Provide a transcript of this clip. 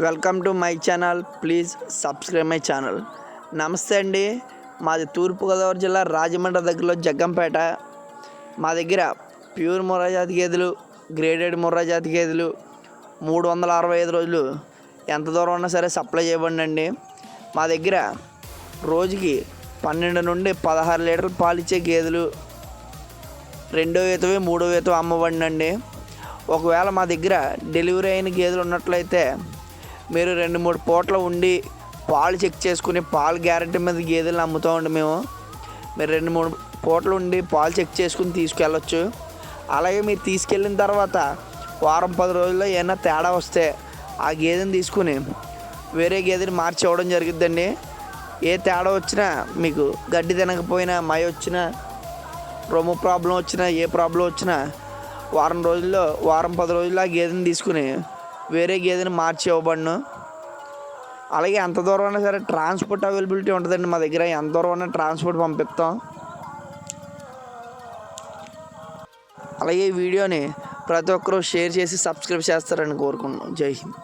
Welcome to my channel. Please subscribe my channel. నమస్తే అండి. మాది తూర్పుగోదావరి జిల్లా రాజమండ్రి దగ్గరలో జగ్గంపేట. మా దగ్గర ప్యూర్ ముర్రా జాతి గేదెలు, గ్రేడెడ్ ముర్రా జాతి గేదెలు 365 రోజులు ఎంత దూరం ఉన్నా సరే సప్లై చేయబడినండి. మా దగ్గర రోజుకి 12 నుండి 16 లీటర్లు పాలు ఇచ్చే గేదెలు రెండో ఈతవి మూడో ఈతవి అమ్మబడినండి. ఒకవేళ మా దగ్గర డెలివరీ అయిన గేదెలు ఉన్నట్లయితే మీరు 2-3 పూటలు ఉండి పాలు చెక్ చేసుకుని పాలు గ్యారంటీ మీద గేదెలను అమ్ముతామండి మేము. మీరు 2-3 పూటలు ఉండి పాలు చెక్ చేసుకుని తీసుకెళ్ళొచ్చు. అలాగే మీరు తీసుకెళ్ళిన తర్వాత వారం 10 రోజుల్లో ఏమైనా తేడా వస్తే ఆ గేదెని తీసుకుని వేరే గేదెని మార్చి ఇవ్వడం జరుగుద్దండి. ఏ తేడా వచ్చినా, మీకు గడ్డి తినకపోయినా, మై వచ్చినా, రొమ్ము ప్రాబ్లం వచ్చినా, ఏ ప్రాబ్లం వచ్చినా వారం 10 రోజుల్లో ఆ గేదెని తీసుకుని వేరే గేదెని మార్చి ఇవ్వబడును. అలాగే ఎంత దూరం అయినా సరే ట్రాన్స్పోర్ట్ అవైలబిలిటీ ఉంటుందండి మా దగ్గర. ఎంత దూరం అయినా ట్రాన్స్పోర్ట్ పంపిస్తాం. అలాగే ఈ వీడియోని ప్రతి ఒక్కరూ షేర్ చేసి సబ్స్క్రైబ్ చేస్తారని కోరుకుంటున్నాం. జై హింద్.